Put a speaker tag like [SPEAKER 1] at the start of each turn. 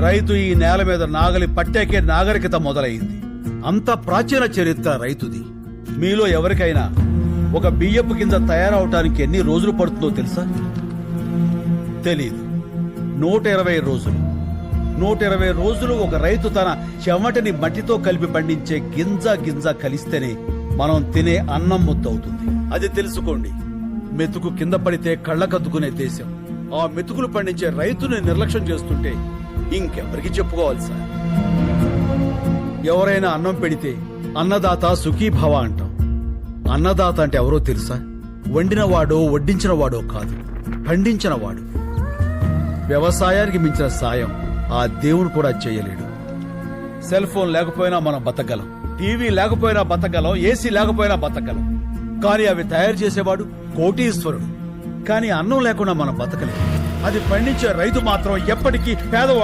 [SPEAKER 1] రైతు ఈ నేల మీద నాగలి పట్టాకే నాగరికత మొదలైంది. అంత ప్రాచీన చరిత్ర రైతుది. మీలో ఎవరికైనా ఒక బియ్యపు కింద తయారవటానికి ఎన్ని రోజులు పడుతుందో తెలుసా? తెలీదు. 120 రోజులు. 120 రోజులు ఒక రైతు తన చెమటని మట్టితో కలిపి పండించే గింజ కలిస్తేనే మనం తినే అన్నం ముద్దవుతుంది. అది తెలుసుకోండి. మెతుకు కింద పడితే కళ్ళకద్దుకునే దేశం. ఆ మెతుకులు పండించే రైతుని నిర్లక్ష్యం చేస్తుంటే ఇంకెవరికి చెప్పుకోవాలి సార్? ఎవరైనా అన్నం పెడితే అన్నదాత సుఖీభవ అంటాం. అన్నదాత అంటే ఎవరో తెలుసా? వండినవాడో వడ్డించినవాడో కాదు, పండించినవాడు. వ్యవసాయానికి మించిన సాయం ఆ దేవుడు కూడా చేయలేడు. సెల్ ఫోన్ లేకపోయినా మనం బతకగలం, టీవీ లేకపోయినా బతకగలం, ఏసీ లేకపోయినా బతకగలం. కానీ అవి తయారు చేసేవాడు కోటీశ్వరుడు. కానీ అన్నం లేకుండా మనం బతకలేం. అది పండించే రైతు మాత్రం ఎప్పటికీ పేదవాడు.